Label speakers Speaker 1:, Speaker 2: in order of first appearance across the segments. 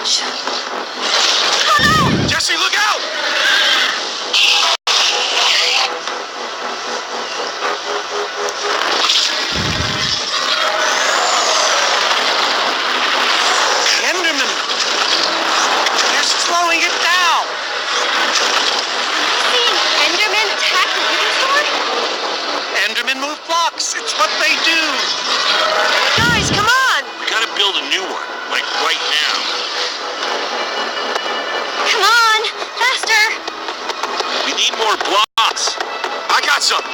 Speaker 1: bridge. Oh no!
Speaker 2: Jesse, look out! Enderman! They're slowing it down!
Speaker 1: Seeing Enderman attack the wither storm?
Speaker 2: Endermen move blocks. It's what they do.
Speaker 1: Guys, come on!
Speaker 3: We gotta build a new one, like right now.
Speaker 1: Come on! Faster!
Speaker 3: We need more blocks.
Speaker 2: I got some.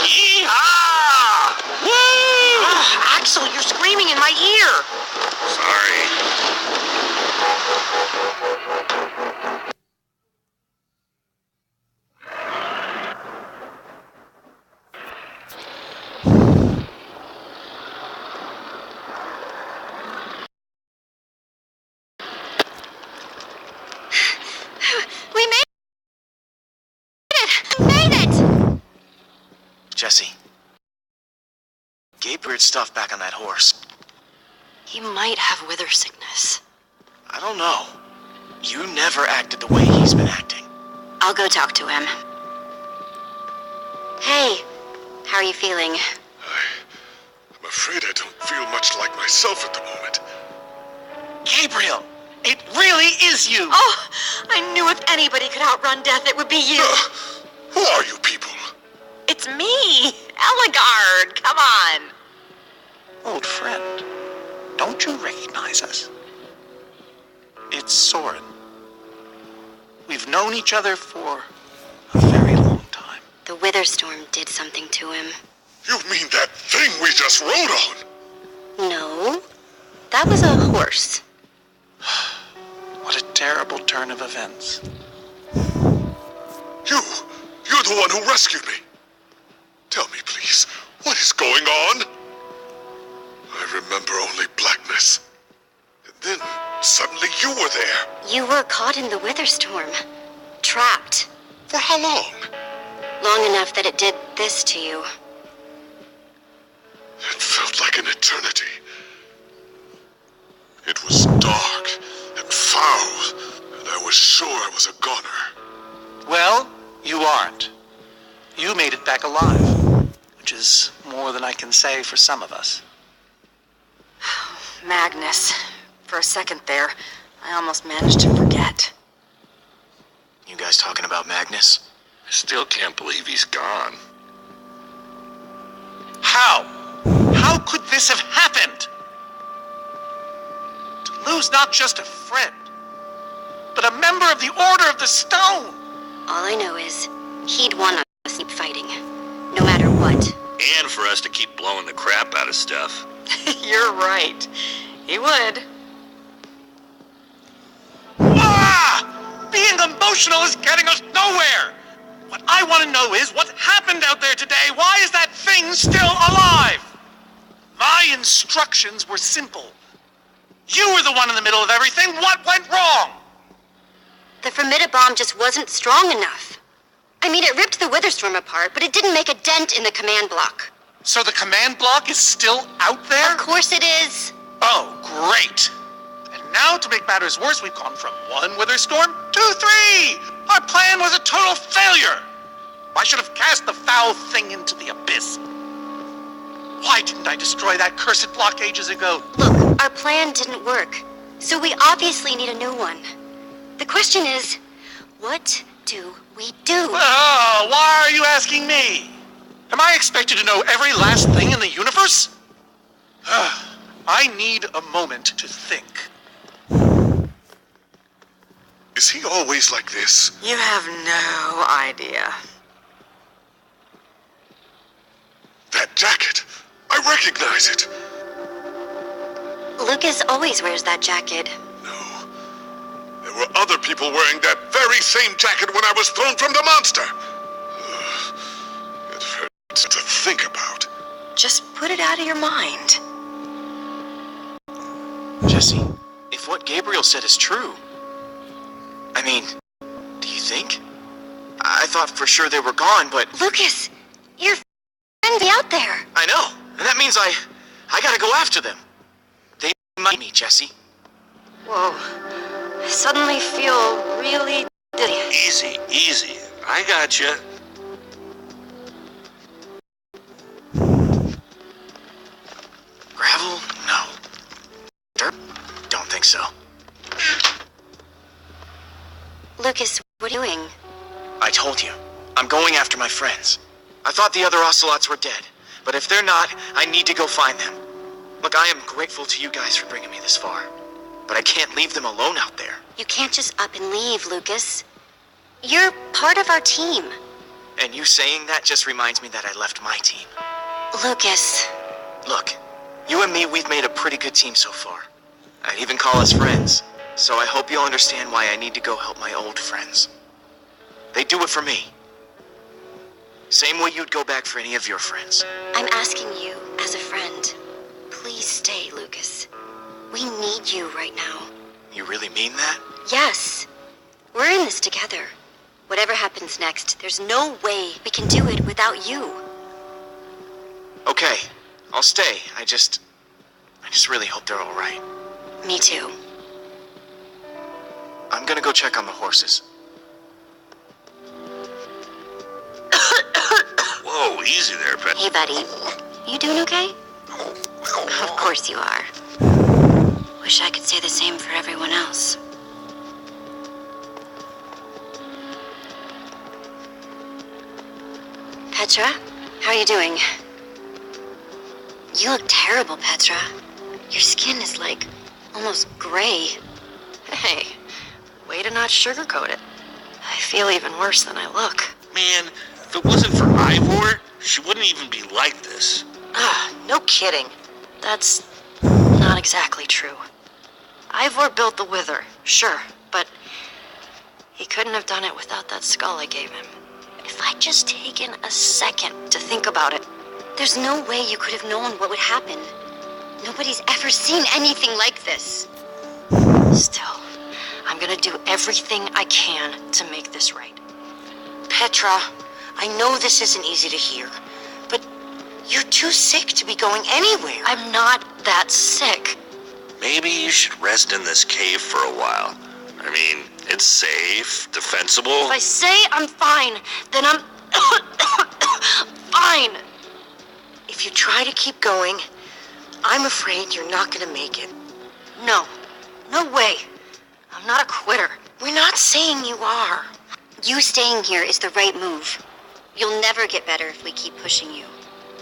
Speaker 3: Yeehaw! Woo!
Speaker 1: Axel, you're screaming in my ear!
Speaker 3: Sorry.
Speaker 1: We made it! We made it!
Speaker 2: Jesse. Gabriel's stuff back on that horse.
Speaker 1: He might have wither sickness.
Speaker 2: I don't know. You never acted the way he's been acting.
Speaker 1: I'll go talk to him. Hey, how are you feeling?
Speaker 4: I'm afraid I don't feel much like myself at the moment.
Speaker 2: Gabriel! It really is you!
Speaker 1: Oh, I knew if anybody could outrun death, it would be you.
Speaker 4: Who are you people?
Speaker 1: It's me, Eligard. Come on.
Speaker 2: Old friend, don't you recognize us? It's Soren. We've known each other for a very long time.
Speaker 1: The wither storm did something to him.
Speaker 4: You mean that thing we just rode on?
Speaker 1: No, that was a horse.
Speaker 2: What a terrible turn of events.
Speaker 4: You're the one who rescued me. Tell me, please, what is going on? I remember only blackness. And then, suddenly you were there.
Speaker 1: You were caught in the wither storm. Trapped.
Speaker 4: For how long?
Speaker 1: Long enough that it did this to you.
Speaker 4: It felt like an eternity. It was dark and foul, and I was sure I was a goner.
Speaker 2: Well, you aren't. You made it back alive, which is more than I can say for some of us.
Speaker 1: Magnus. For a second there, I almost managed to forget.
Speaker 2: You guys talking about Magnus?
Speaker 3: I still can't believe he's gone.
Speaker 2: How? How could this have happened? To lose not just a friend, but a member of the Order of the Stone.
Speaker 1: All I know is, he'd want us to keep fighting. No matter what.
Speaker 3: And for us to keep blowing the crap out of stuff.
Speaker 1: You're right. He would.
Speaker 2: Ah! Being emotional is getting us nowhere! What I want to know is what happened out there today. Why is that thing still alive? My instructions were simple. You were the one in the middle of everything. What went wrong?
Speaker 1: The Formida bomb just wasn't strong enough. I mean, it ripped the Witherstorm apart, but it didn't make a dent in the command block.
Speaker 2: So the command block is still out there?
Speaker 1: Of course it is.
Speaker 2: Oh, great. And now, to make matters worse, we've gone from 1 Witherstorm to 3! Our plan was a total failure! I should have cast the foul thing into the abyss. Why didn't I destroy that cursed block ages ago?
Speaker 1: Look, our plan didn't work, so we obviously need a new one. The question is, what do we do?
Speaker 2: Oh, why are you asking me? Am I expected to know every last thing in the universe? I need a moment to think.
Speaker 4: Is he always like this?
Speaker 1: You have no idea.
Speaker 4: That jacket! I recognize it!
Speaker 1: Lucas always wears that jacket.
Speaker 4: No. There were other people wearing that very same jacket when I was thrown from the monster! It hurts to think about.
Speaker 1: Just put it out of your mind.
Speaker 2: Jesse, if what Gabriel said is true... do you think? I thought for sure they were gone, but...
Speaker 1: Lucas, Your friends be out there.
Speaker 5: I know, and that means I gotta go after them. They might me, Jesse.
Speaker 1: Whoa. I suddenly feel really dizzy.
Speaker 3: Easy, easy. I got you.
Speaker 5: Gravel? No. Dirt? Don't think so.
Speaker 1: Lucas, what are you doing?
Speaker 5: I told you. I'm going after my friends. I thought the other ocelots were dead, but if they're not, I need to go find them. Look, I am grateful to you guys for bringing me this far, but I can't leave them alone out there.
Speaker 1: You can't just up and leave, Lucas. You're part of our team.
Speaker 5: And you saying that just reminds me that I left my team.
Speaker 1: Lucas.
Speaker 5: Look, you and me, we've made a pretty good team so far. I'd even call us friends, so I hope you'll understand why I need to go help my old friends. They do it for me. Same way you'd go back for any of your friends.
Speaker 1: I'm asking you as a friend. Please stay, Lucas. We need you right now.
Speaker 5: You really mean that?
Speaker 1: Yes. We're in this together. Whatever happens next, there's no way we can do it without you.
Speaker 5: Okay, I'll stay. I just really hope they're all right.
Speaker 1: Me too.
Speaker 5: I'm gonna go check on the horses.
Speaker 3: Whoa, easy there, Pet.
Speaker 1: Hey, buddy. You doing okay? Of course you are. Wish I could say the same for everyone else. Petra, how are you doing? You look terrible, Petra. Your skin is like almost gray.
Speaker 6: Hey, way to not sugarcoat it. I feel even worse than I look.
Speaker 3: Man, if it wasn't for Ivor, she wouldn't even be like this.
Speaker 6: No kidding. That's not exactly true. Ivor built the Wither, sure, but he couldn't have done it without that skull I gave him. If I'd just taken a second to think about it.
Speaker 1: There's no way you could have known what would happen. Nobody's ever seen anything like this.
Speaker 6: Still, I'm gonna do everything I can to make this right. Petra, I know this isn't easy to hear, but you're too sick to be going anywhere. I'm not that sick.
Speaker 3: Maybe you should rest in this cave for a while. I mean, it's safe, defensible.
Speaker 6: If I say I'm fine, then I'm fine. If you try to keep going, I'm afraid you're not gonna make it. No way. I'm not a quitter. We're not saying you are.
Speaker 1: You staying here is the right move. You'll never get better if we keep pushing you.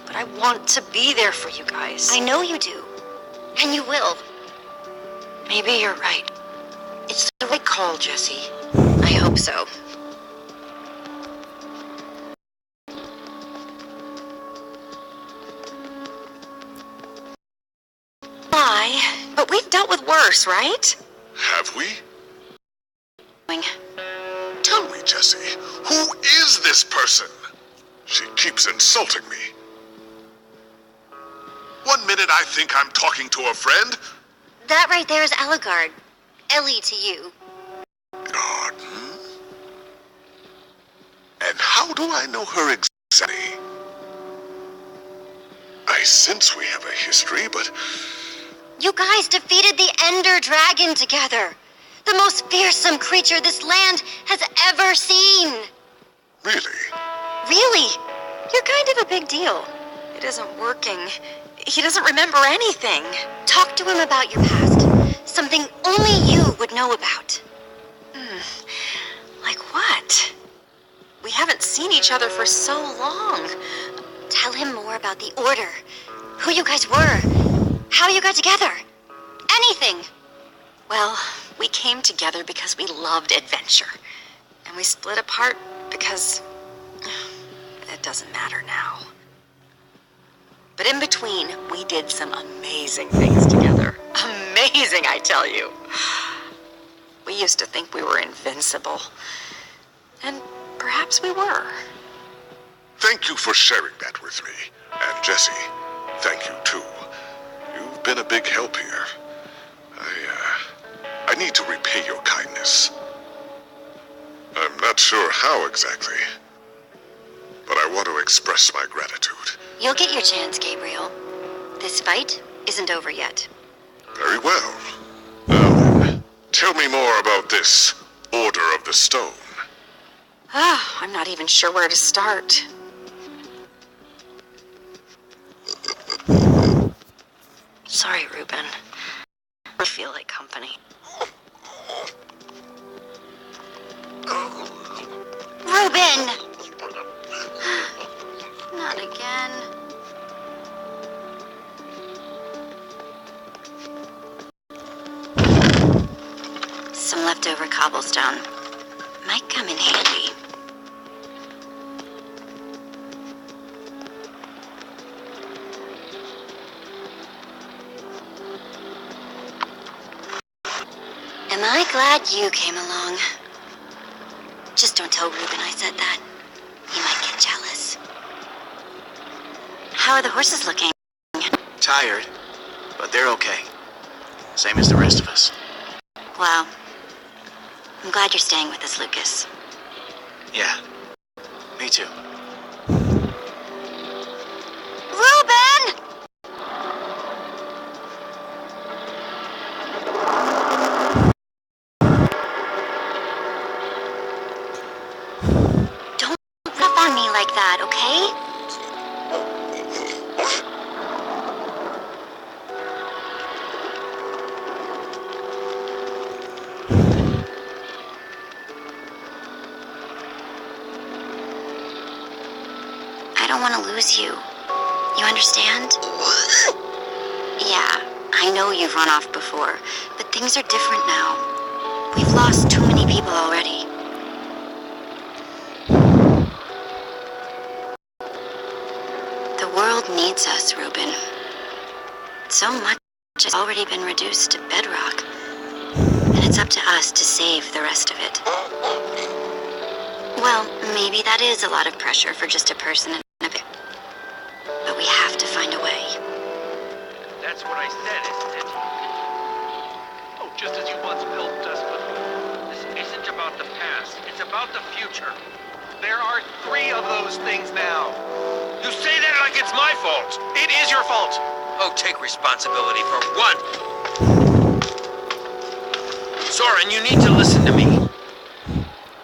Speaker 6: But I want to be there for you guys.
Speaker 1: I know you do. And you will.
Speaker 6: Maybe you're right. It's the right call, Jesse.
Speaker 1: I hope so.
Speaker 6: Why? But we've dealt with worse, right?
Speaker 4: Have we? Tell me, Jesse, who is this person? She keeps insulting me. 1 minute I think I'm talking to a friend.
Speaker 1: That right there is Eligard. Ellie to you.
Speaker 4: Garden? And how do I know her exactly? I sense we have a history, but
Speaker 1: You guys defeated the Ender Dragon together. The most fearsome creature this land has ever seen.
Speaker 4: really?
Speaker 1: Really? You're kind of a big deal.
Speaker 6: It isn't working. He doesn't remember anything.
Speaker 1: Talk to him about your past. Something only you would know about.
Speaker 6: Like what? We haven't seen each other for so long.
Speaker 1: Tell him more about the Order. Who you guys were. How you got together. Anything.
Speaker 6: Well, we came together because we loved adventure. And we split apart because it doesn't matter now. But in between, we did some amazing things together. Amazing, I tell you. We used to think we were invincible. And perhaps we were.
Speaker 4: Thank you for sharing that with me. And Jesse, thank you too. You've been a big help here. I need to repay your kindness. I'm not sure how exactly, but I I want to express my gratitude.
Speaker 1: You'll get your chance, Gabriel. This fight isn't over yet.
Speaker 4: Very well. Now then, tell me more about this Order of the Stone.
Speaker 6: I'm not even sure where to start. Sorry, Ruben. I feel like company.
Speaker 1: Ruben! Not again. Some leftover cobblestone. Might come in handy. Am I glad you came along? Just don't tell Ruben I said that. He might get jealous. How are the horses looking?
Speaker 5: Tired, but they're okay. Same as the rest of us.
Speaker 1: Well, I'm glad you're staying with us, Lucas.
Speaker 5: Yeah, me too.
Speaker 1: Ruben! Don't rough on me like that, okay? I don't want to lose you. You understand? Yeah, I know you've run off before, but things are different now. We've lost too many people already. The world needs us, Ruben. So much has already been reduced to bedrock, and it's up to us to save the rest of it. Well, maybe that is a lot of pressure for just a person in a bit. But we have to find a way.
Speaker 2: That's what I said, isn't it? Oh, just as you once helped us, but this isn't about the past. It's about the future. There are 3 of those things now. You say that like it's my fault. It is your fault. Oh, take responsibility for one. Soren, you need to listen to me.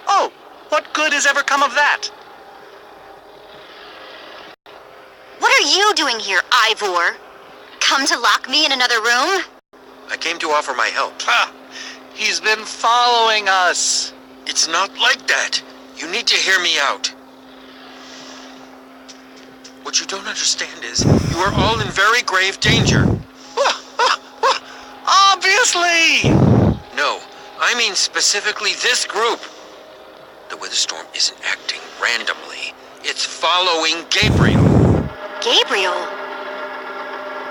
Speaker 2: Oh, what good has ever come of that?
Speaker 1: What are you doing here, Ivor? Come to lock me in another room?
Speaker 3: I came to offer my help.
Speaker 2: Ha! He's been following us.
Speaker 3: It's not like that. You need to hear me out. What you don't understand is, you are all in very grave danger.
Speaker 2: Obviously!
Speaker 3: No, I mean specifically this group. The Witherstorm isn't acting randomly. It's following Gabriel.
Speaker 1: Gabriel?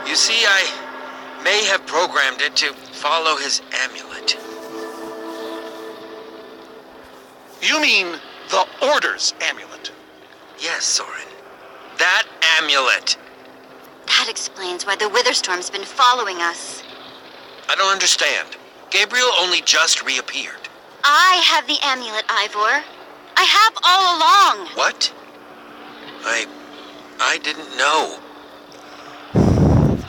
Speaker 3: You see, I may have programmed it to follow his amulet.
Speaker 2: You mean the Order's amulet?
Speaker 3: Yes, Soren. That amulet.
Speaker 1: That explains why the Witherstorm's been following us.
Speaker 3: I don't understand. Gabriel only just reappeared.
Speaker 1: I have the amulet, Ivor. I have all along.
Speaker 3: What? I didn't know.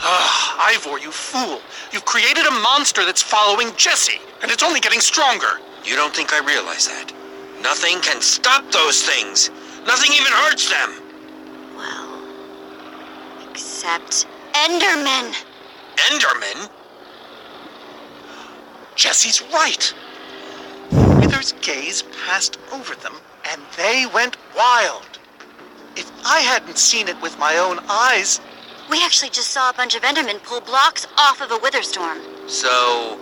Speaker 2: Ah, Ivor, you fool. You've created a monster that's following Jesse, and it's only getting stronger.
Speaker 3: You don't think I realize that? Nothing can stop those things. Nothing even hurts them.
Speaker 1: Well, except Endermen.
Speaker 3: Enderman?
Speaker 2: Jesse's right. Wither's gaze passed over them, and they went wild. If I hadn't seen it with my own eyes...
Speaker 1: We actually just saw a bunch of Endermen pull blocks off of a Witherstorm.
Speaker 3: So,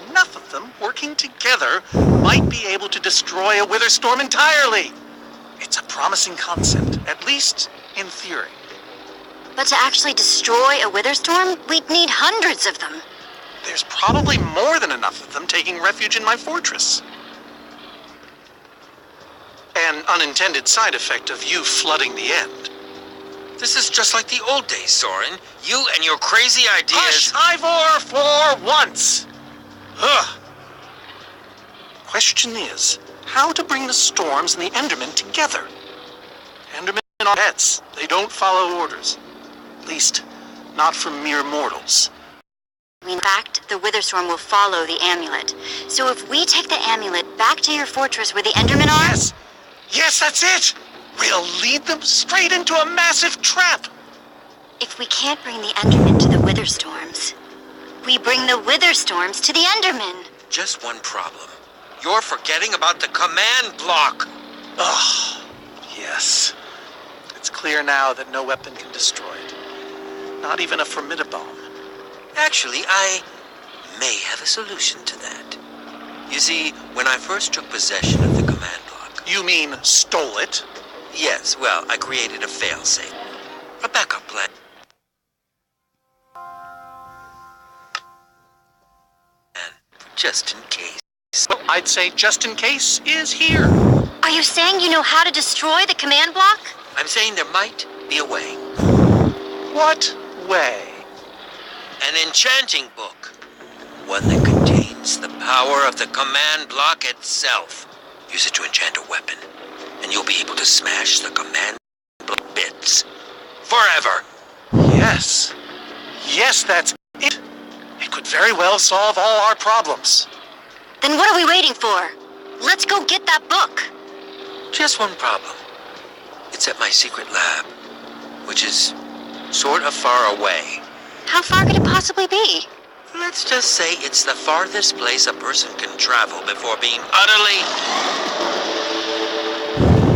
Speaker 2: enough of them working together might be able to destroy a Witherstorm entirely. It's a promising concept, at least in theory.
Speaker 1: But to actually destroy a Witherstorm, we'd need hundreds of them.
Speaker 2: There's probably more than enough of them taking refuge in my fortress. An unintended side effect of you flooding the end.
Speaker 3: this is just like the old days, Soren. You and your crazy
Speaker 2: Hush,
Speaker 3: ideas...
Speaker 2: Ivor, for once! Ugh. Question is, how to bring the Storms and the Endermen together? are pets. They don't follow orders. At least, not from mere mortals.
Speaker 1: In fact, the Witherstorm will follow the amulet. So if we take the amulet back to your fortress where the Endermen are...
Speaker 2: Yes! Yes, that's it! We'll lead them straight into a massive trap!
Speaker 1: If we can't bring the Endermen to the Witherstorms, we bring the Witherstorms to the Endermen.
Speaker 3: Just one problem. You're forgetting about the command block.
Speaker 2: Ugh, yes. It's clear now that no weapon can destroy it. Not even a formidabomb.
Speaker 3: Actually, I may have a solution to that. You see, when I first took possession of the command block...
Speaker 2: You mean stole it?
Speaker 3: Yes, well, I created a failsafe. A backup plan. And just in case.
Speaker 2: Well, I'd say just in case is here.
Speaker 1: Are you saying you know how to destroy the command block?
Speaker 3: I'm saying there might be a way.
Speaker 2: What way?
Speaker 3: An enchanting book. One that contains the power of the command block itself. Use it to enchant a weapon, and you'll be able to smash the command block bits. Forever.
Speaker 2: Yes. Yes, that's it. It could very well solve all our problems.
Speaker 1: Then what are we waiting for? Let's go get that book.
Speaker 3: Just one problem. It's at my secret lab, which is sort of far away.
Speaker 1: How far could it possibly be?
Speaker 3: Let's just say it's the farthest place a person can travel before being utterly...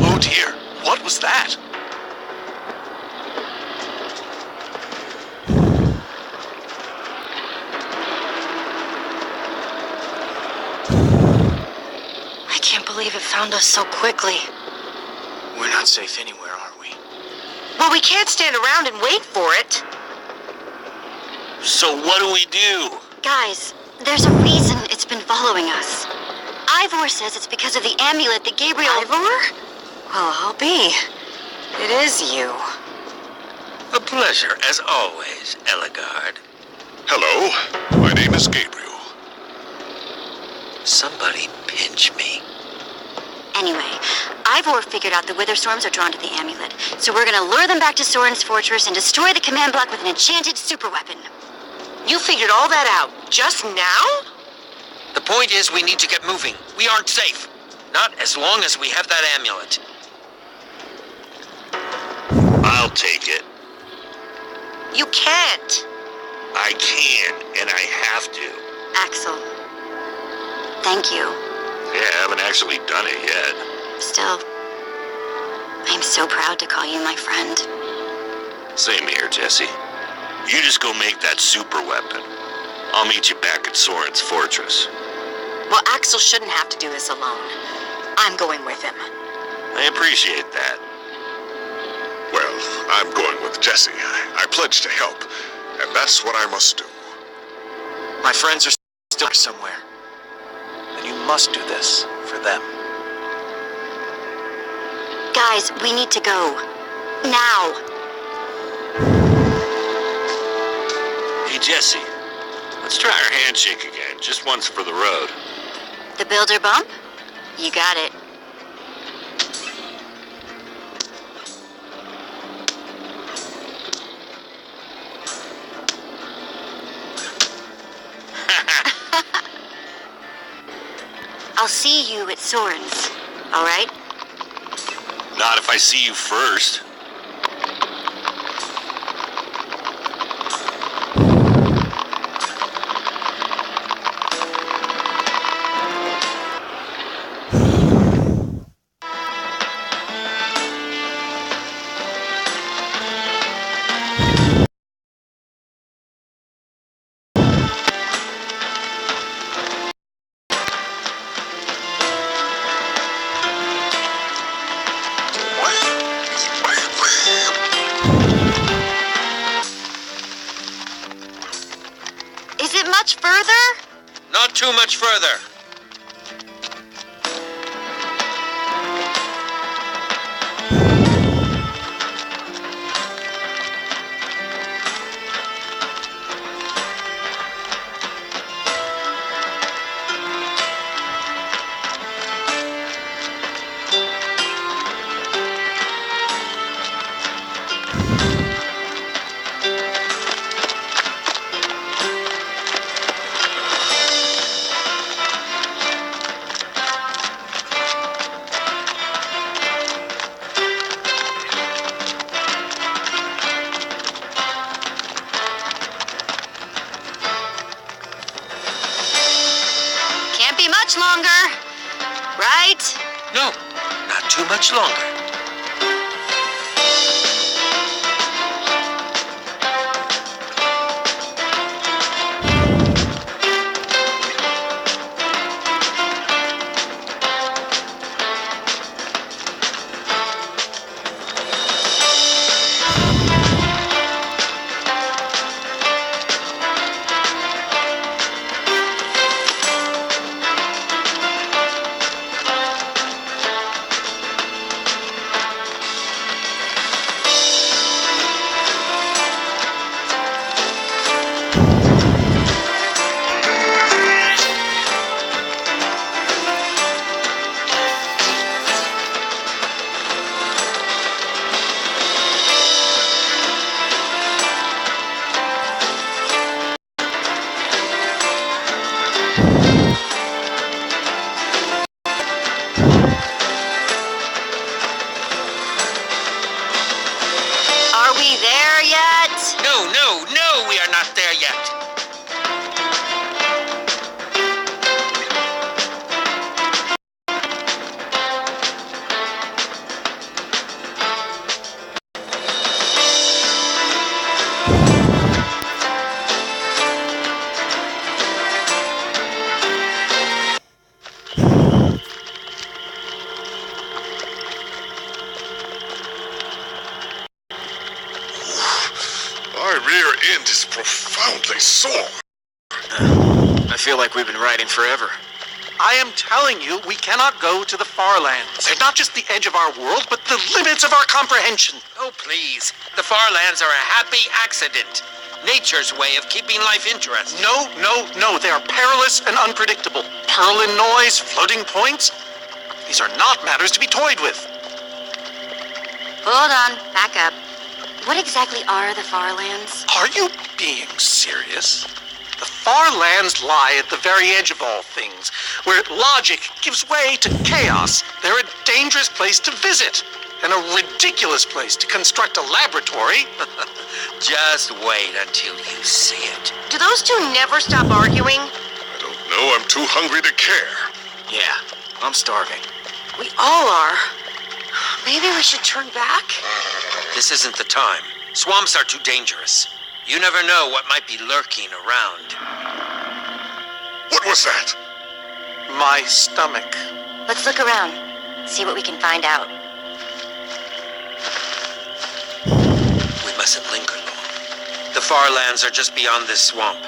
Speaker 2: Oh dear, what was that?
Speaker 6: I can't believe it found us so quickly.
Speaker 5: We're not safe anywhere, are we?
Speaker 6: Well, we can't stand around and wait for it.
Speaker 3: So what do we do?
Speaker 1: Guys, there's a reason it's been following us. Ivor says it's because of the amulet that Gabriel...
Speaker 6: Ivor? Well, I'll be. It is you.
Speaker 3: A pleasure, as always, Eligard.
Speaker 4: Hello, my name is Gabriel.
Speaker 3: Somebody pinch me.
Speaker 1: Anyway, Ivor figured out the Witherstorms are drawn to the amulet, so we're gonna lure them back to Soren's fortress and destroy the command block with an enchanted superweapon.
Speaker 6: You figured all that out just now?
Speaker 3: The point is, we need to get moving. We aren't safe. Not as long as we have that amulet.
Speaker 7: I'll take it.
Speaker 6: You can't.
Speaker 7: I can, and I have to.
Speaker 1: Axel, thank you.
Speaker 7: Yeah, I haven't actually done it yet.
Speaker 1: Still, I'm so proud to call you my friend.
Speaker 7: Same here, Jesse. You just go make that super weapon. I'll meet you back at Soren's fortress.
Speaker 6: Well, Axel shouldn't have to do this alone. I'm going with him.
Speaker 7: I appreciate that.
Speaker 4: Well, I'm going with Jesse. I pledged to help, and that's what I must do.
Speaker 5: My friends are still somewhere.
Speaker 2: And you must do this for them.
Speaker 1: Guys, we need to go. Now.
Speaker 7: Hey, Jesse. Let's try our handshake again, just once for the road.
Speaker 1: The builder bump? You got it. I'll see you at Soren's, all right?
Speaker 7: Not if I see you first.
Speaker 1: Is it much further?
Speaker 3: Not too much further. No, not too much longer.
Speaker 6: Are we there yet?
Speaker 3: No, we are not there yet.
Speaker 4: My rear end is profoundly sore.
Speaker 5: I feel like we've been riding forever.
Speaker 2: I am telling you, we cannot go to the far lands. They're not just the edge of our world, but the limits of our comprehension.
Speaker 3: Oh, please. The far lands are a happy accident. Nature's way of keeping life interesting.
Speaker 2: No. They are perilous and unpredictable. Purlin noise, floating points. These are not matters to be toyed with.
Speaker 1: Hold on, back up. What exactly are the far lands?
Speaker 2: Are you being serious? The far lands lie at the very edge of all things, where logic gives way to chaos. They're a dangerous place to visit, and a ridiculous place to construct a laboratory.
Speaker 3: Just wait until you see it.
Speaker 6: Do those two never stop arguing?
Speaker 4: I don't know, I'm too hungry to care.
Speaker 5: Yeah, I'm starving.
Speaker 6: We all are. Maybe we should turn back?
Speaker 3: This isn't the time. Swamps are too dangerous. You never know what might be lurking around.
Speaker 4: What was that?
Speaker 2: My stomach.
Speaker 1: Let's look around, see what we can find out.
Speaker 3: We mustn't linger long. The far lands are just beyond this swamp.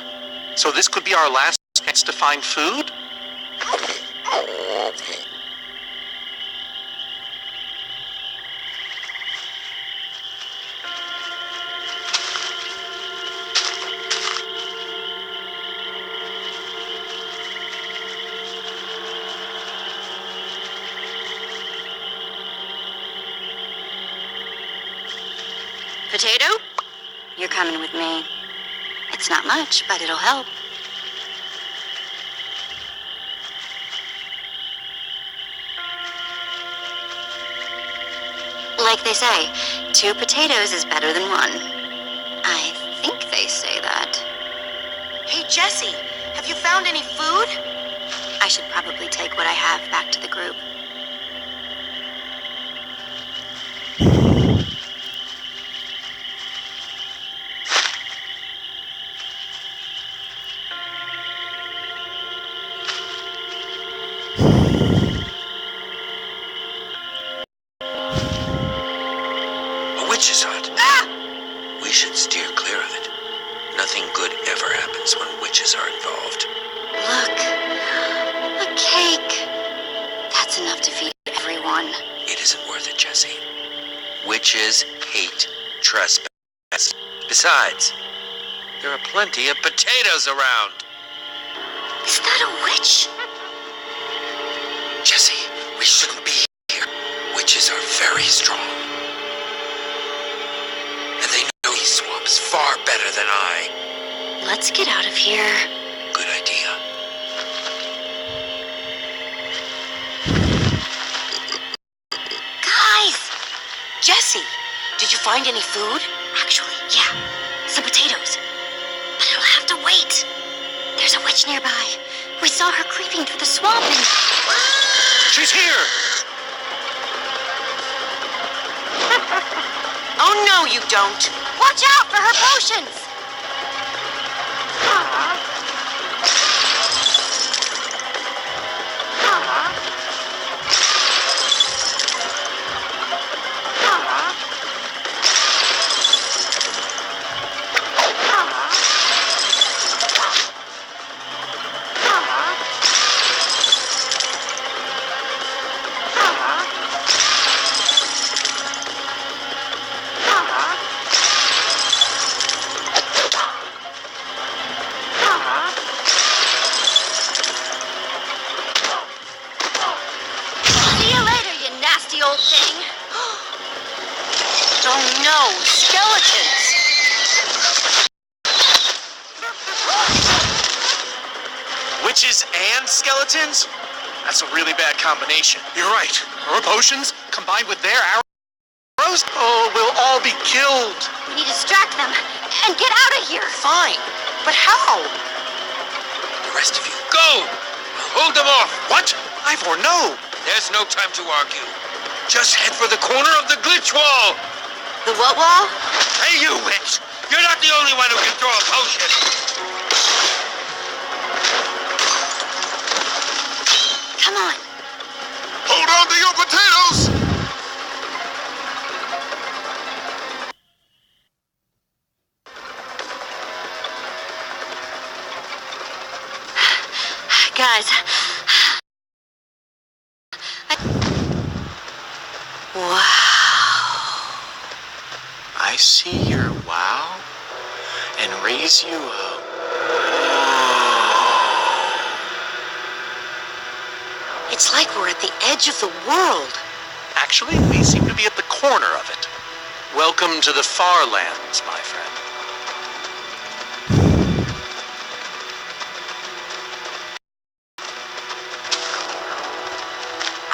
Speaker 2: So this could be our last chance to find food?
Speaker 1: Potato? You're coming with me. It's not much, but it'll help. Like they say, 2 potatoes is better than 1. I think they say that.
Speaker 6: Hey, Jesse, have you found any food?
Speaker 1: I should probably take what I have back to the group.
Speaker 3: Witch's hut. Ah! We should steer clear of it. Nothing good ever happens when witches are involved.
Speaker 1: Look, a cake. That's enough to feed everyone.
Speaker 3: It isn't worth it, Jesse. Witches hate trespass. Besides, there are plenty of potatoes around.
Speaker 1: Is that a witch?
Speaker 3: Jesse, we shouldn't be here. Witches are very strong. And they know these swamps far better than I.
Speaker 1: Let's get out of here.
Speaker 3: Good idea.
Speaker 1: Guys!
Speaker 6: Jesse, did you find any food?
Speaker 1: Actually, yeah. Some potatoes. But it'll have to wait. There's a witch nearby. We saw her creeping through the swamp and...
Speaker 2: She's here!
Speaker 6: Oh, no, you don't.
Speaker 1: Watch out for her potions! See you later, you nasty old thing.
Speaker 6: Oh, no, skeletons.
Speaker 5: Witches and skeletons? That's a really bad combination.
Speaker 2: You're right. Her potions, combined with their arrows, we'll all be killed.
Speaker 1: We need to distract them and get out of here.
Speaker 6: Fine, but how?
Speaker 3: The rest of you, go! Hold them off!
Speaker 2: What? Ivor, no!
Speaker 3: There's no time to argue. Just head for the corner of the glitch wall!
Speaker 6: The what wall?
Speaker 3: Hey, you witch! You're not the only one who can throw a potion!
Speaker 1: Come on.
Speaker 4: Hold on to your potatoes!
Speaker 1: Guys. Wow.
Speaker 5: I see your wow and raise you up.
Speaker 6: It's like we're at the edge of the world.
Speaker 2: Actually, we seem to be at the corner of it. Welcome to the far lands, my friend.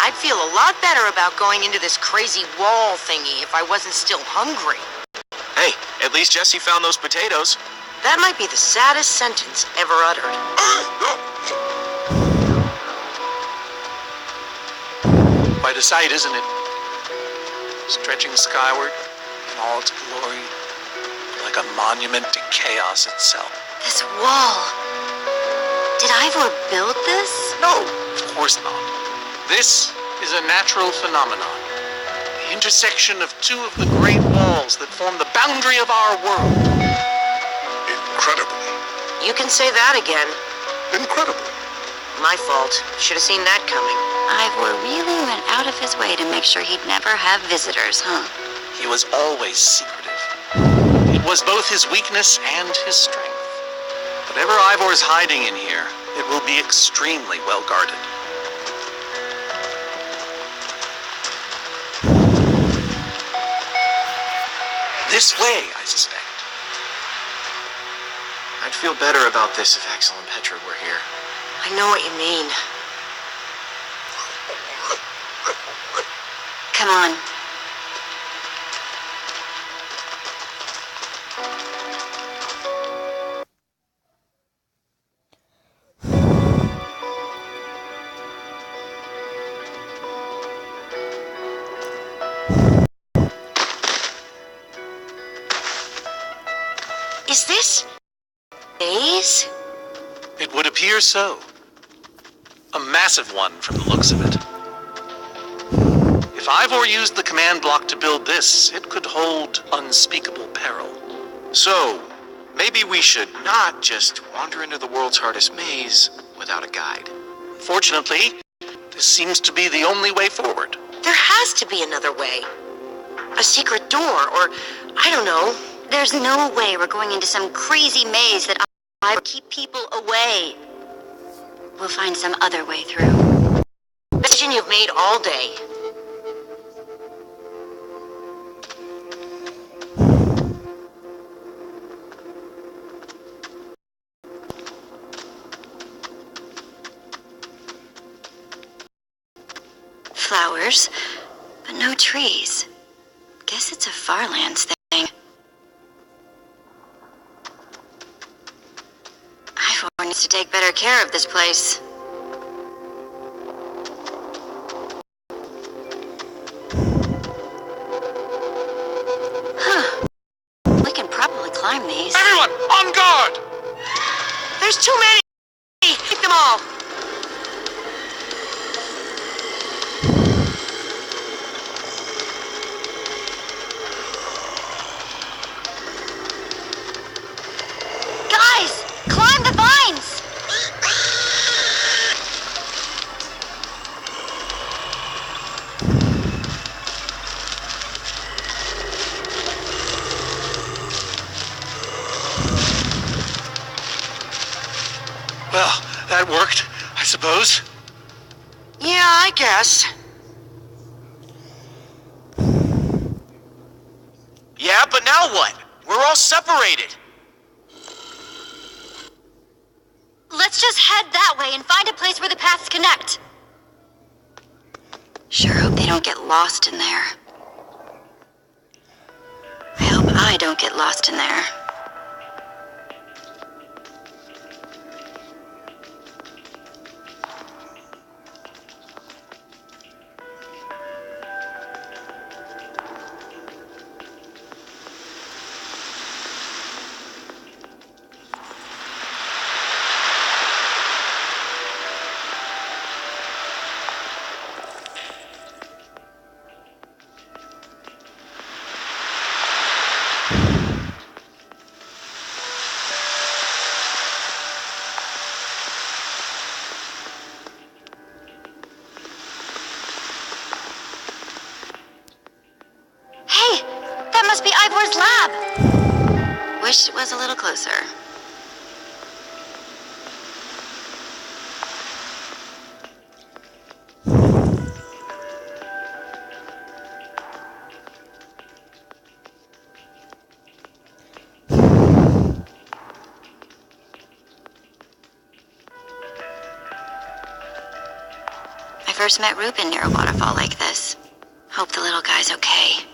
Speaker 6: I'd feel a lot better about going into this crazy wall thingy if I wasn't still hungry.
Speaker 5: Hey, at least Jesse found those potatoes.
Speaker 6: That might be the saddest sentence ever uttered.
Speaker 2: Quite a sight, isn't it? Stretching skyward in all its glory, like a monument to chaos itself.
Speaker 1: This wall. Did Ivor build this?
Speaker 2: No, of course not. This is a natural phenomenon. The intersection of two of the great walls that form the boundary of our world.
Speaker 4: Incredible.
Speaker 6: You can say that again.
Speaker 4: Incredible.
Speaker 6: My fault. Should have seen that coming.
Speaker 1: Ivor really went out of his way to make sure he'd never have visitors, huh?
Speaker 2: He was always secretive. It was both his weakness and his strength. Whatever Ivor's hiding in here, it will be extremely well guarded. This way, I suspect.
Speaker 5: I'd feel better about this if Axel and Petra were here.
Speaker 6: I know what you mean.
Speaker 1: Come on.
Speaker 6: Is this maze?
Speaker 2: It would appear so. A massive one from the looks of it. If Ivor used the command block to build this, it could hold unspeakable peril.
Speaker 5: So, maybe we should not just wander into the world's hardest maze without a guide.
Speaker 2: Fortunately, this seems to be the only way forward.
Speaker 6: There has to be another way. A secret door, or I don't know.
Speaker 1: There's no way we're going into some crazy maze that Ivor keep people away. We'll find some other way through.
Speaker 6: Decision you've made all day.
Speaker 1: Flowers, but no trees. Guess it's a Farlands thing. Ivor needs to take better care of this place.
Speaker 6: There's too many! Keep them all!
Speaker 1: Guys, climb the vines!
Speaker 2: Well, that worked, I suppose.
Speaker 6: Yeah, I guess.
Speaker 5: Yeah, but now what? We're all separated.
Speaker 1: Let's just head that way and find a place where the paths connect. Sure hope they don't get lost in there. I hope I don't get lost in there. Hey, that must be Ivor's lab. Wish it was a little closer. I first met Ruben near a waterfall like this. Hope the little guy's okay.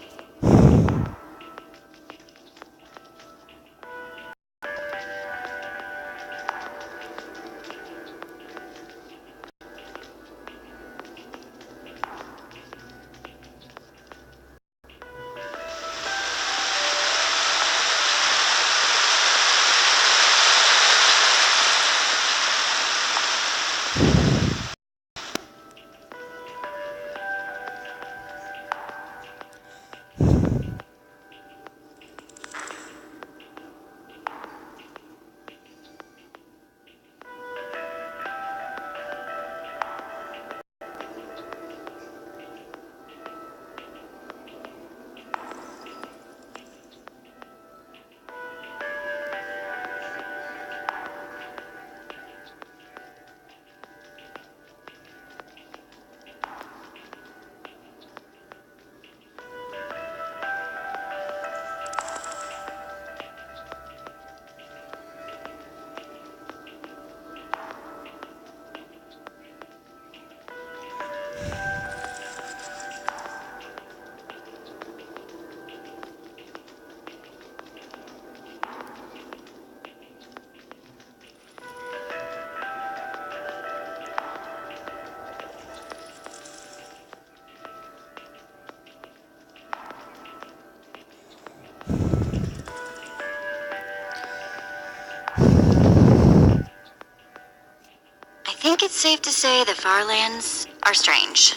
Speaker 1: I think it's safe to say the Farlands are strange.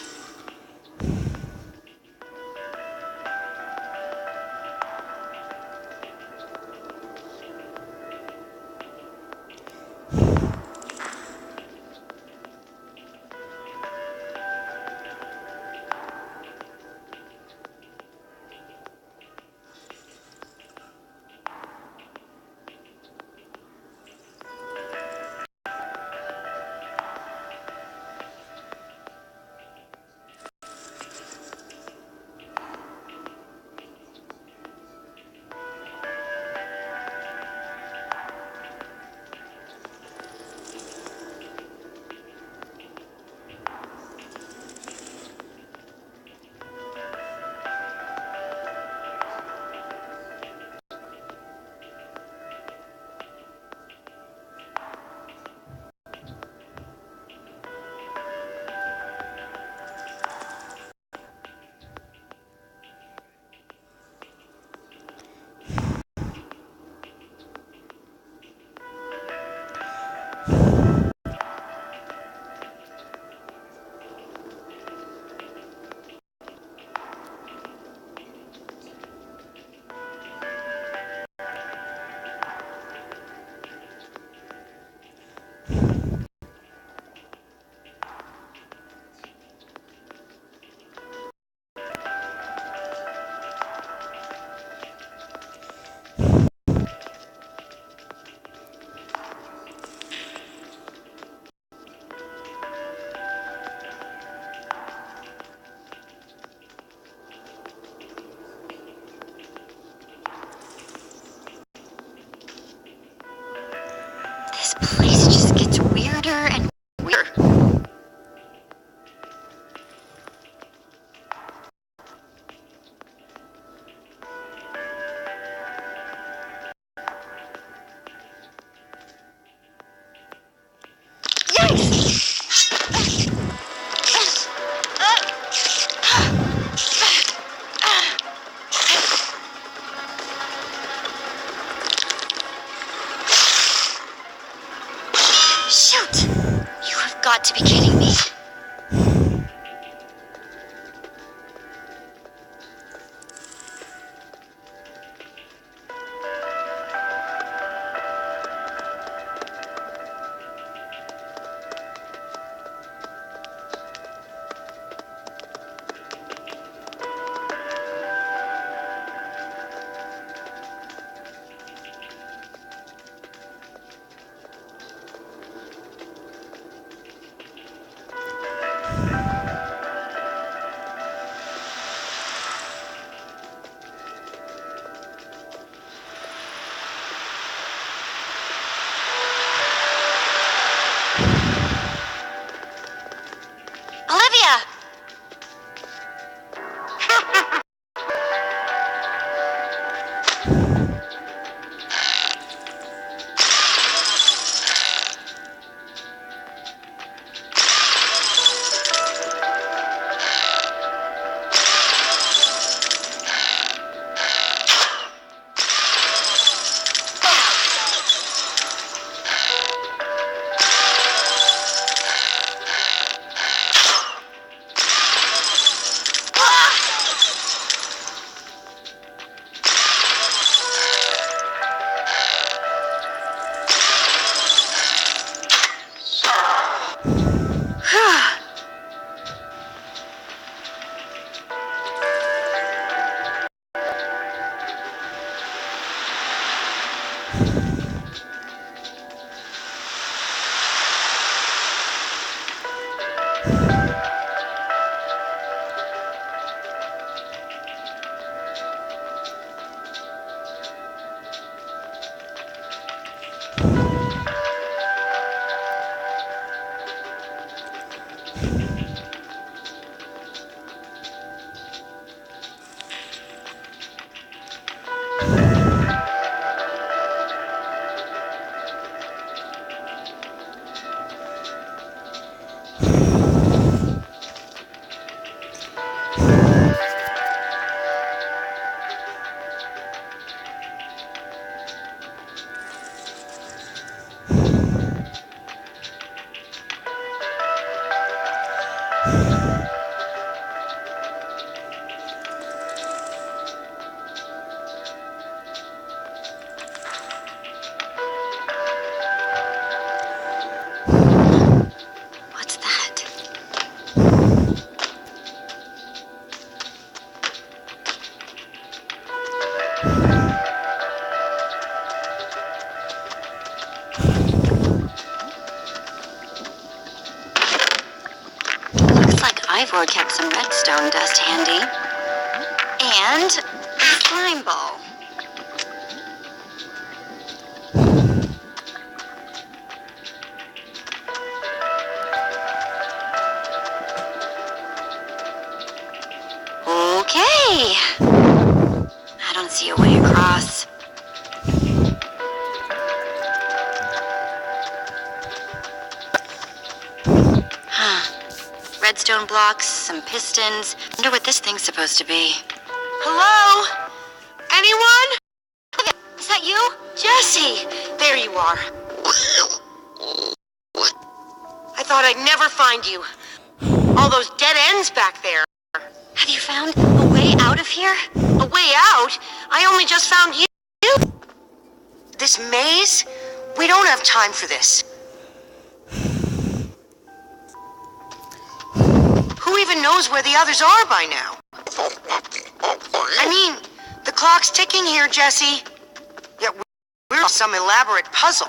Speaker 1: What's that? Looks like Ivor kept some redstone dust handy. And a slime ball. Okay. I don't see a way across. Huh. Redstone blocks, some pistons. Wonder what this thing's supposed to be.
Speaker 6: Hello? Anyone? Is that you? Jesse! There you are. I thought I'd never find you. All those dead ends back there.
Speaker 1: Have you found a way out of here?
Speaker 6: A way out? I only just found you. This maze? We don't have time for this. Who even knows where the others are by now? I mean, the clock's ticking here, Jesse. Yet we're on some elaborate puzzle.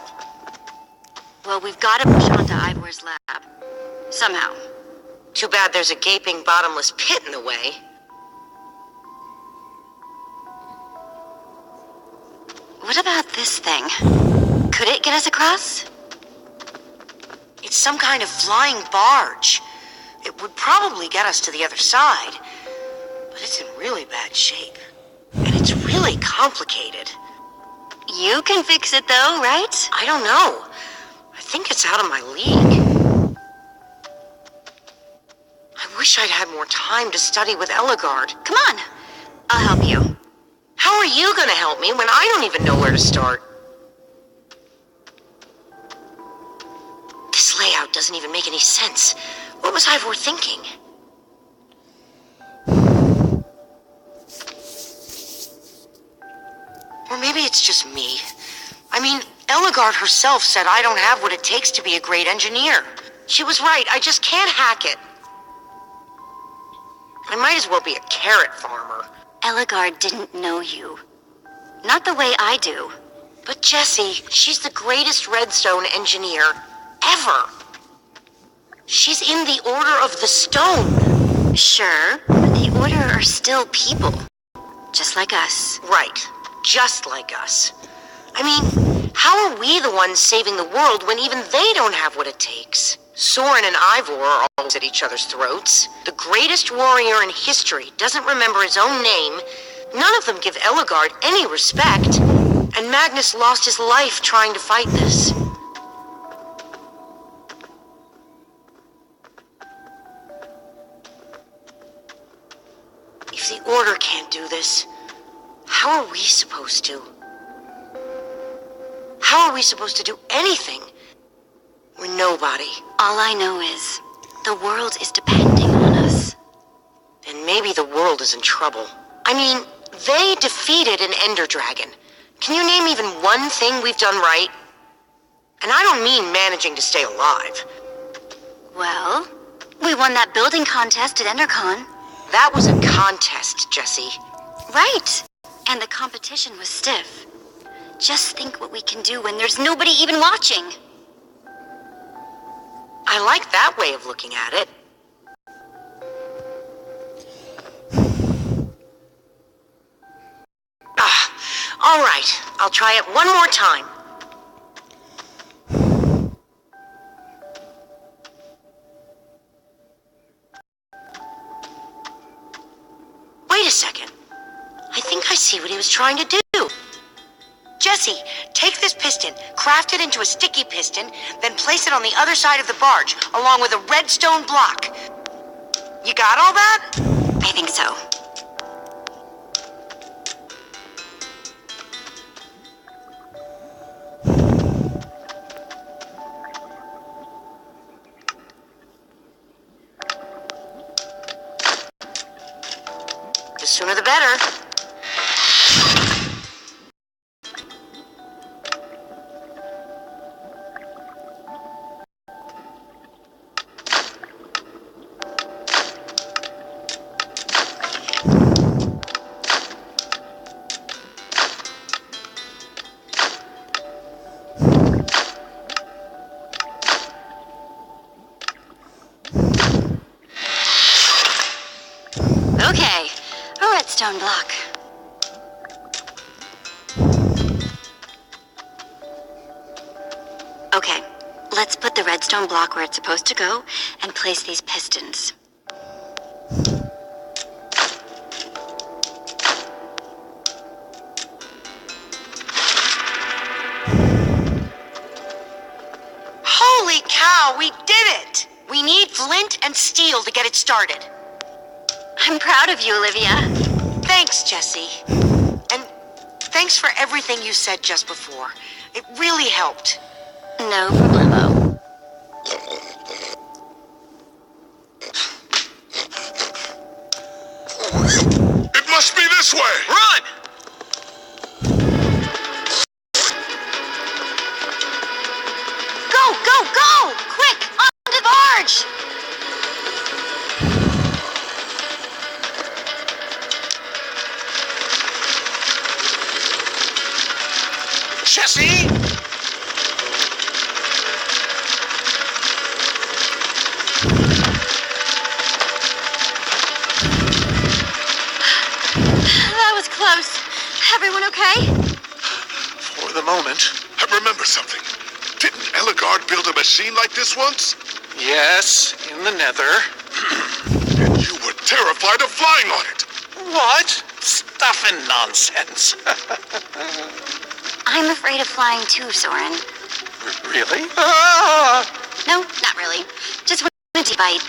Speaker 1: Well, we've got to push onto Ivor's lab. Somehow.
Speaker 6: Too bad there's a gaping bottomless pit in the way.
Speaker 1: What about this thing? Could it get us across?
Speaker 6: It's some kind of flying barge. It would probably get us to the other side. But it's in really bad shape. And it's really complicated.
Speaker 1: You can fix it though, right?
Speaker 6: I don't know. I think it's out of my league. I wish I'd had more time to study with Eligard.
Speaker 1: Come on. I'll help you.
Speaker 6: How are you gonna help me when I don't even know where to start? This layout doesn't even make any sense. What was Ivor thinking? Or maybe it's just me. I mean, Eligard herself said I don't have what it takes to be a great engineer. She was right, I just can't hack it. I might as well be a carrot farmer.
Speaker 1: Eligard didn't know you. Not the way I do.
Speaker 6: But Jessie, she's the greatest redstone engineer ever. She's in the Order of the Stone.
Speaker 1: Sure, but the Order are still people. Just like us.
Speaker 6: Right, just like us. I mean, how are we the ones saving the world when even they don't have what it takes? Soren and Ivor are always at each other's throats. The greatest warrior in history doesn't remember his own name. None of them give Eligard any respect. And Magnus lost his life trying to fight this. If the Order can't do this, how are we supposed to? How are we supposed to do anything? We're nobody.
Speaker 1: All I know is, the world is depending on us.
Speaker 6: And maybe the world is in trouble. I mean, they defeated an Ender Dragon. Can you name even one thing we've done right? And I don't mean managing to stay alive.
Speaker 1: Well, we won that building contest at EnderCon.
Speaker 6: That was a contest, Jessie.
Speaker 1: Right. And the competition was stiff. Just think what we can do when there's nobody even watching.
Speaker 6: I like that way of looking at it. All right. I'll try it one more time. Wait a second. I think I see what he was trying to do. Jesse, take this piston, craft it into a sticky piston, then place it on the other side of the barge, along with a redstone block. You got all that?
Speaker 1: I think
Speaker 6: The sooner the better.
Speaker 1: Okay, a redstone block. Okay, let's put the redstone block where it's supposed to go and place these pistons.
Speaker 6: Holy cow, we did it! We need flint and steel to get it started.
Speaker 1: I'm proud of you, Olivia.
Speaker 6: Thanks, Jesse. And thanks for everything you said just before. It really helped.
Speaker 1: No problemo.
Speaker 4: It must be this way!
Speaker 5: Run!
Speaker 6: Go, go, go! Quick, onto the barge!
Speaker 2: Jesse?
Speaker 1: That was close. Everyone okay?
Speaker 2: For the moment.
Speaker 4: I remember something. Didn't Eligard build a machine like this once?
Speaker 2: Yes, in the nether.
Speaker 4: And you were terrified of flying on it.
Speaker 2: What? Stuff and nonsense.
Speaker 1: I'm afraid of flying too, Soren.
Speaker 2: Really? Ah!
Speaker 1: No, not really. Just wanted to bite.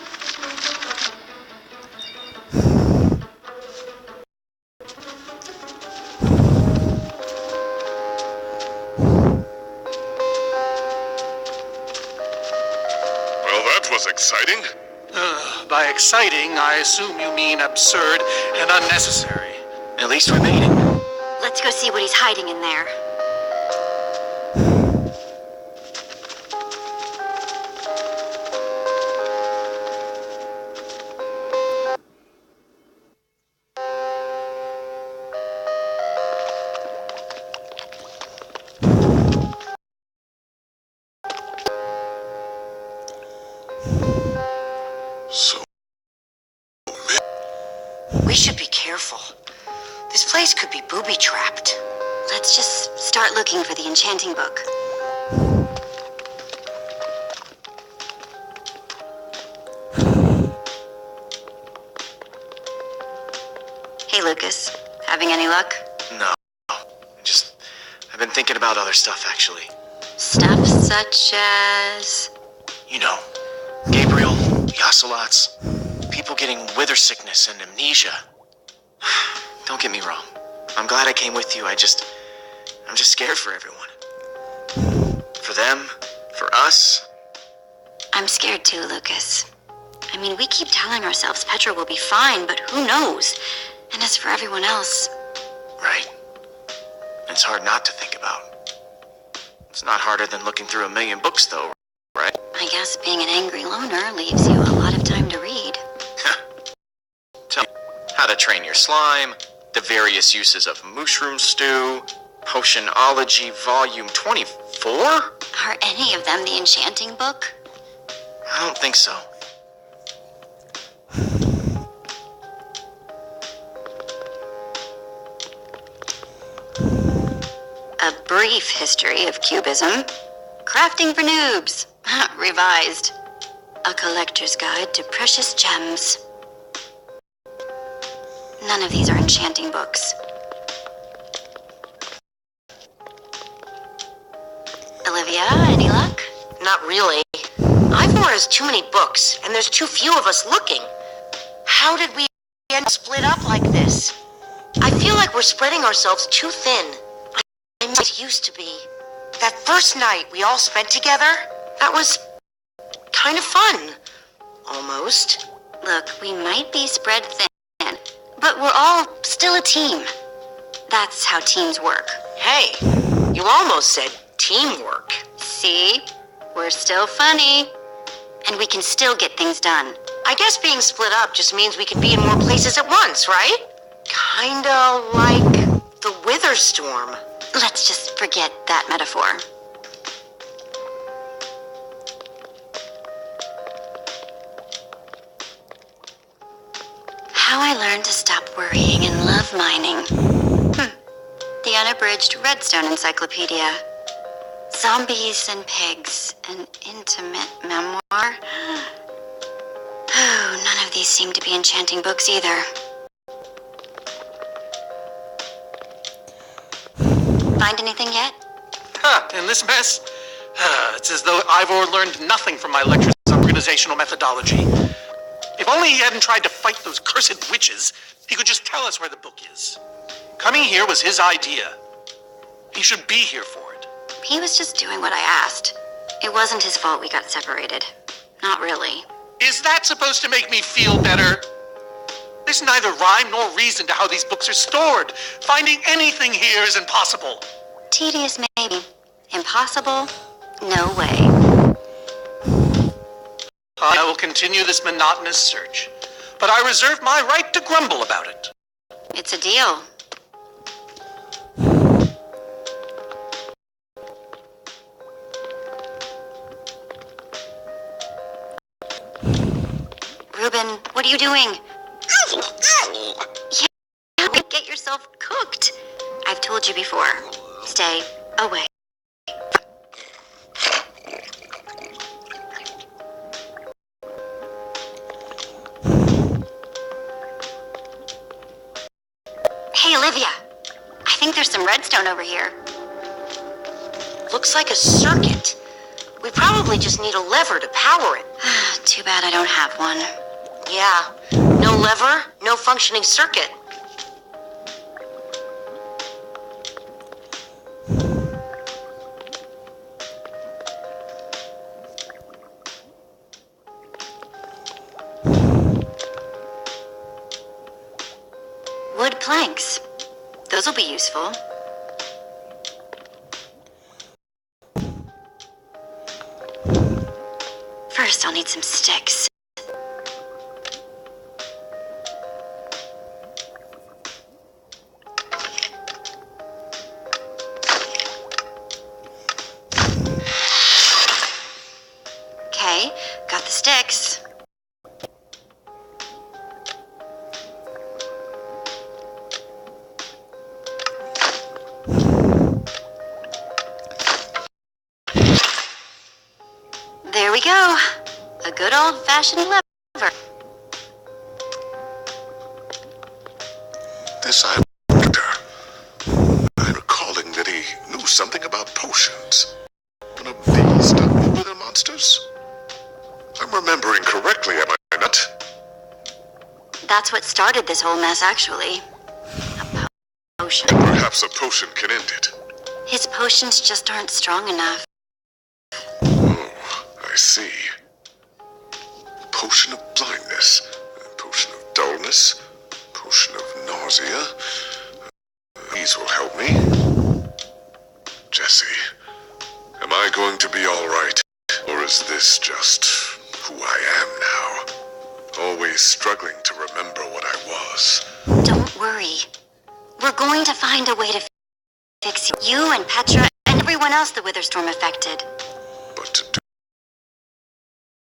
Speaker 4: Well, that was exciting.
Speaker 2: By exciting, I assume you mean absurd and unnecessary.
Speaker 5: At least we made it.
Speaker 1: Let's go see what he's hiding in there.
Speaker 4: So,
Speaker 6: We should be careful. This place could be booby-trapped.
Speaker 1: Let's just start looking for the enchanting book. Hey, Lucas. Having any luck?
Speaker 5: No. I've been thinking about other stuff, actually.
Speaker 1: Stuff such as...
Speaker 5: You know, Gabriel, the ocelots, people getting wither sickness and amnesia. Don't get me wrong. I'm glad I came with you. I'm just scared for everyone. For them, for us.
Speaker 1: I'm scared too, Lucas. I mean, we keep telling ourselves Petra will be fine, but who knows? And as for everyone else...
Speaker 5: Right. It's hard not to think about. It's not harder than looking through 1,000,000 books, though, right?
Speaker 1: I guess being an angry loner leaves you a lot of time to read.
Speaker 5: Tell me how to train your slime, the various uses of mushroom stew, Potionology Volume 24?
Speaker 1: Are any of them the enchanting book?
Speaker 5: I don't think so.
Speaker 1: A brief history of cubism. Crafting for noobs. Revised. A collector's guide to precious gems. None of these are enchanting books. Olivia, any luck?
Speaker 6: Not really. Ivor has too many books, and there's too few of us looking. How did we end up split up like this? I feel like we're spreading ourselves too thin. I might it used to be. That first night we all spent together, that was kind of fun. Almost.
Speaker 1: Look, we might be spread thin, but But we're all still a team. That's how teams work.
Speaker 6: Hey, you almost said teamwork.
Speaker 1: See? We're still funny. And we can still get things done.
Speaker 6: I guess being split up just means we can be in more places at once, right? Kinda like the Wither Storm.
Speaker 1: Let's just forget that metaphor. How I learned to stop worrying and love mining. The unabridged Redstone Encyclopedia. Zombies and pigs, an intimate memoir. Oh, none of these seem to be enchanting books either. Find anything yet?
Speaker 2: In this mess? It's as though Ivor learned nothing from my lectures on organizational methodology. If only he hadn't tried to fight those cursed witches, he could just tell us where the book is. Coming here was his idea. He should be here for it.
Speaker 1: He was just doing what I asked. It wasn't his fault we got separated. Not really.
Speaker 2: Is that supposed to make me feel better? There's neither rhyme nor reason to how these books are stored. Finding anything here is impossible.
Speaker 1: Tedious, maybe. Impossible? No way.
Speaker 2: I will continue this monotonous search, but I reserve my right to grumble about it.
Speaker 1: It's a deal. Ruben, what are you doing? Yeah, get yourself cooked. I've told you before. Stay away. Hey, Olivia. I think there's some redstone over here.
Speaker 6: Looks like a circuit. We probably just need a lever to power it.
Speaker 1: Too bad I don't have one.
Speaker 6: Yeah, no lever, no functioning circuit.
Speaker 1: Wood planks. Those will be useful. First, I'll need some sticks. Okay, got the sticks. There we go. A good old-fashioned lever.
Speaker 4: This I wonder. I'm recalling that he knew something about potions. One of these wither monsters? I'm remembering correctly, am I not?
Speaker 1: That's what started this whole mess, actually. A potion.
Speaker 4: Perhaps a potion can end it.
Speaker 1: His potions just aren't strong enough.
Speaker 4: Oh, I see. Potion of blindness, potion of dullness, potion of nausea. These will help me. Jesse, am I going to be all right? Or is this just who I am now? Always struggling to remember what I was.
Speaker 1: Don't worry. We're going to find a way to fix you and Petra and everyone else the Witherstorm affected.
Speaker 4: But to do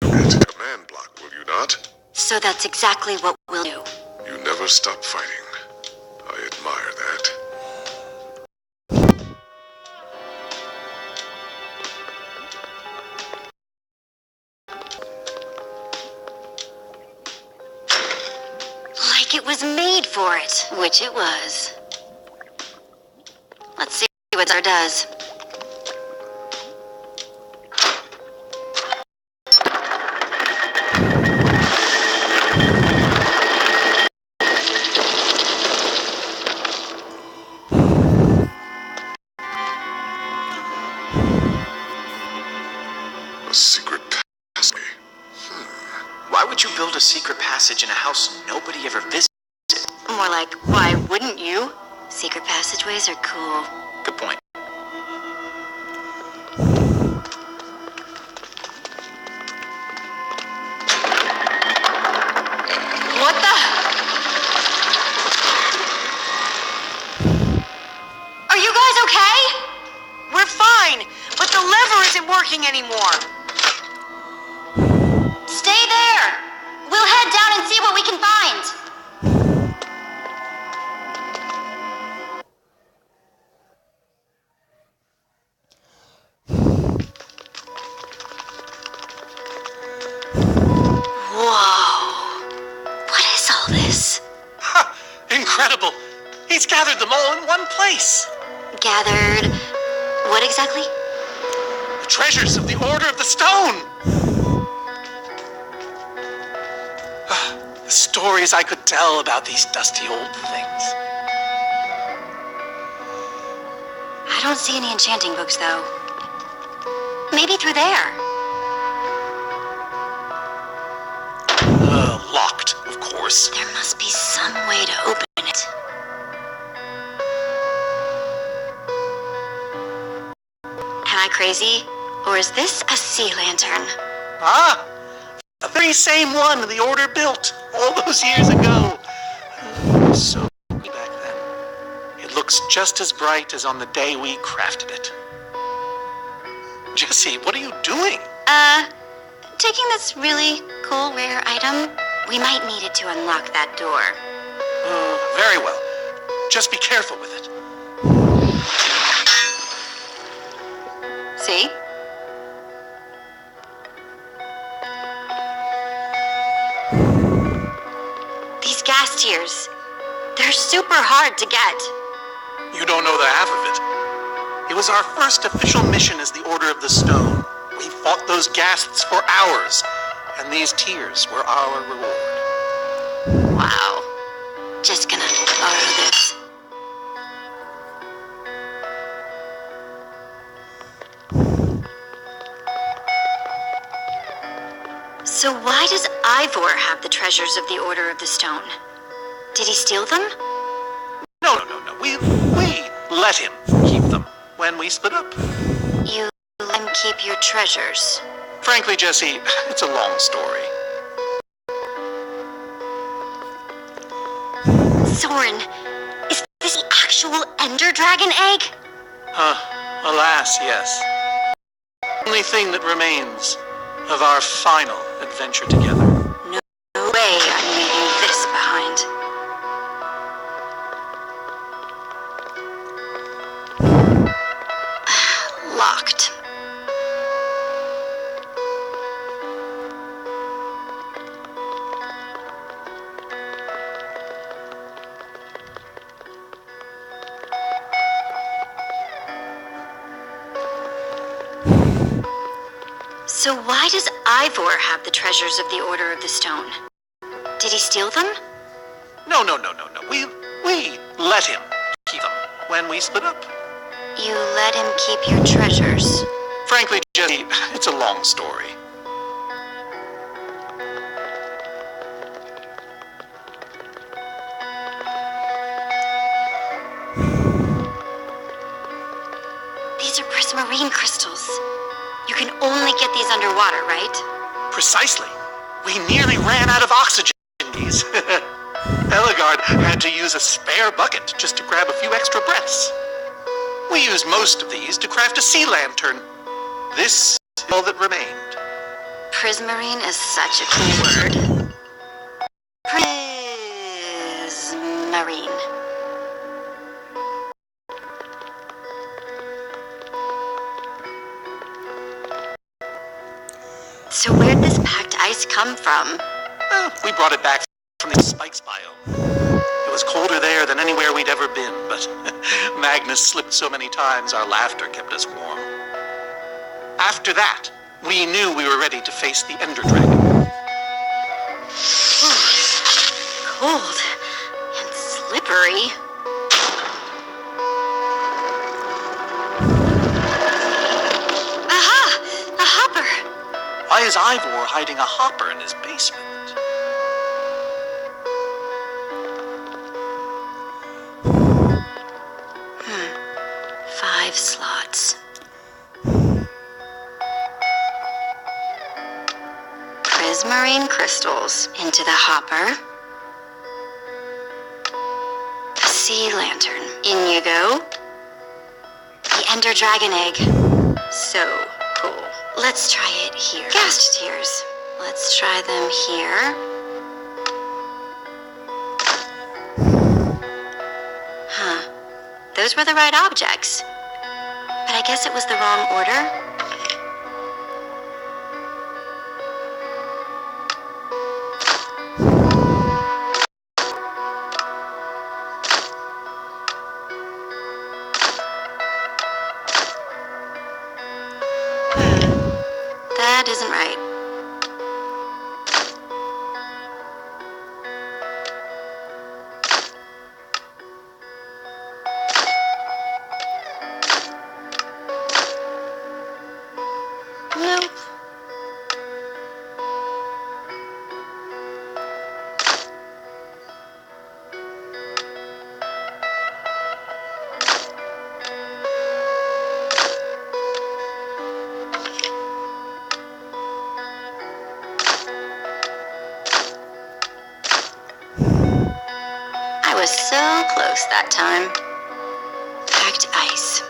Speaker 4: it, command block, will you not?
Speaker 1: So that's exactly what we'll do.
Speaker 4: You never stop fighting. I admire that.
Speaker 1: Like it was made for it, which it was. Let's see what Zara does.
Speaker 4: A secret passage.
Speaker 5: Why would you build a secret passage in a house nobody ever visited?
Speaker 1: more like, why wouldn't you? Secret passageways are cool.
Speaker 5: Good point.
Speaker 6: What the? Are you guys okay? We're fine, but the lever isn't working anymore.
Speaker 1: Stay there! We'll head down and see what we can find.
Speaker 6: Whoa. What is all this?
Speaker 2: Ha! Incredible! He's gathered them all in one place.
Speaker 1: Gathered... what exactly?
Speaker 2: The treasures of the Order of the Stone. The stories I could tell about these dusty old things.
Speaker 1: I don't see any enchanting books, though. Maybe through there.
Speaker 2: Locked, of course.
Speaker 1: There must be some way to open it. Am I crazy? Or is this a sea lantern?
Speaker 2: Ah! The very same one the Order built all those years ago. So back then. It looks just as bright as on the day we crafted it. Jesse, what are you doing?
Speaker 1: Taking this really cool rare item, we might need it to unlock that door.
Speaker 2: Very well. Just be careful with it.
Speaker 1: See? These gas tiers, they're super hard to get.
Speaker 2: You don't know the half of it. It was our first official mission as the Order of the Stone. We fought those ghasts for hours, and these tears were our reward.
Speaker 1: Wow. Just gonna borrow this. So why does Ivor have the treasures of the Order of the Stone? Did he steal them?
Speaker 2: No. We let him keep them when we split up.
Speaker 1: You let him keep your treasures.
Speaker 2: Frankly, Jesse, it's a long story.
Speaker 1: Soren, is this the actual Ender Dragon egg?
Speaker 2: Alas, yes. Only thing that remains of our final adventure together.
Speaker 1: No way I'm leaving this behind. Locked. So why does Ivor have the treasures of the Order of the Stone? Did he steal them?
Speaker 2: No. We let him keep them when we split up.
Speaker 1: You let him keep your treasures.
Speaker 2: Frankly, Jesse, it's a long story.
Speaker 1: These are prismarine crystals. You can only get these underwater, right?
Speaker 2: Precisely. We nearly ran out of oxygen in these. Eligard had to use a spare bucket just to grab a few extra breaths. We used most of these to craft a sea lantern. This is all that remained.
Speaker 1: Prismarine is such a cool word. Prismarine. So where'd this packed ice come from?
Speaker 2: Well, we brought it back from the Spikes biome. It was colder there than anywhere we'd ever been, but Magnus slipped so many times our laughter kept us warm. After that, we knew we were ready to face the Ender Dragon.
Speaker 1: Cold and slippery. Aha! A hopper!
Speaker 2: Why is Ivor hiding a hopper in his basement?
Speaker 1: 5 slots. Prismarine crystals into the hopper. A sea lantern. In you go. The Ender Dragon egg. So cool. Let's try it here. Ghast tears. Let's try them here. Huh. Those were the right objects. But I guess it was the wrong order. That isn't right. Nope. I was so close that time. Packed ice.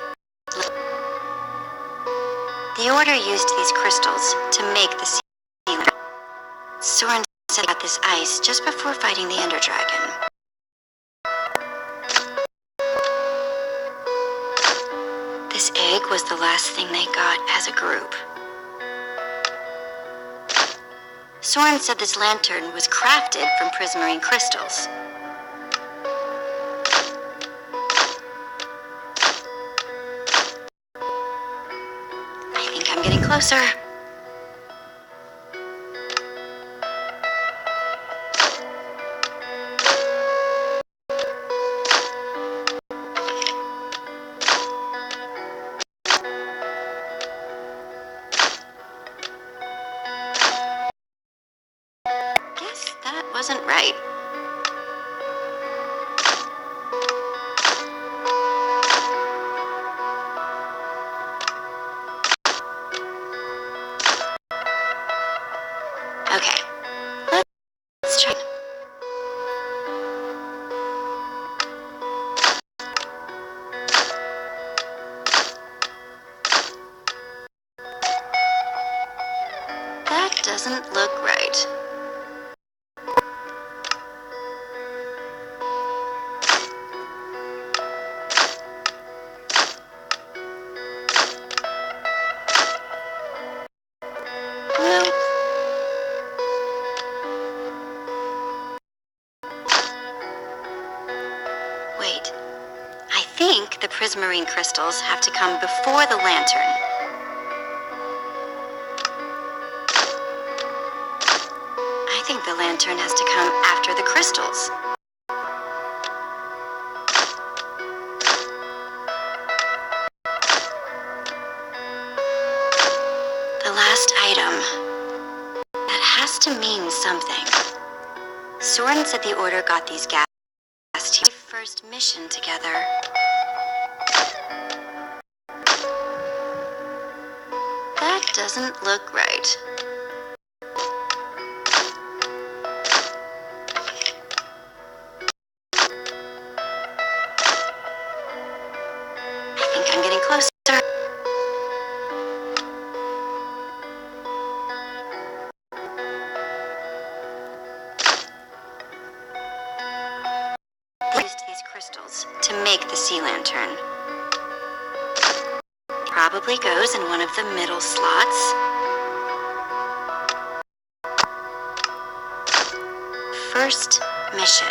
Speaker 1: The Order used these crystals to make the seal. Soren said about this ice just before fighting the Ender Dragon. This egg was the last thing they got as a group. Soren said this lantern was crafted from prismarine crystals. I think I'm getting closer. Guess that wasn't right. Okay, let's try. That doesn't look right. Nope. Wait. I think the prismarine crystals have to come before the lantern. I think the lantern has to come after the crystals. The last item. That has to mean something. Soren said the Order got these gas first mission together. That doesn't look right. I think I'm getting closer. Used these crystals to make the sea lantern. Probably goes in one of the middle slots. First mission.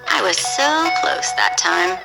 Speaker 1: I was so close that time.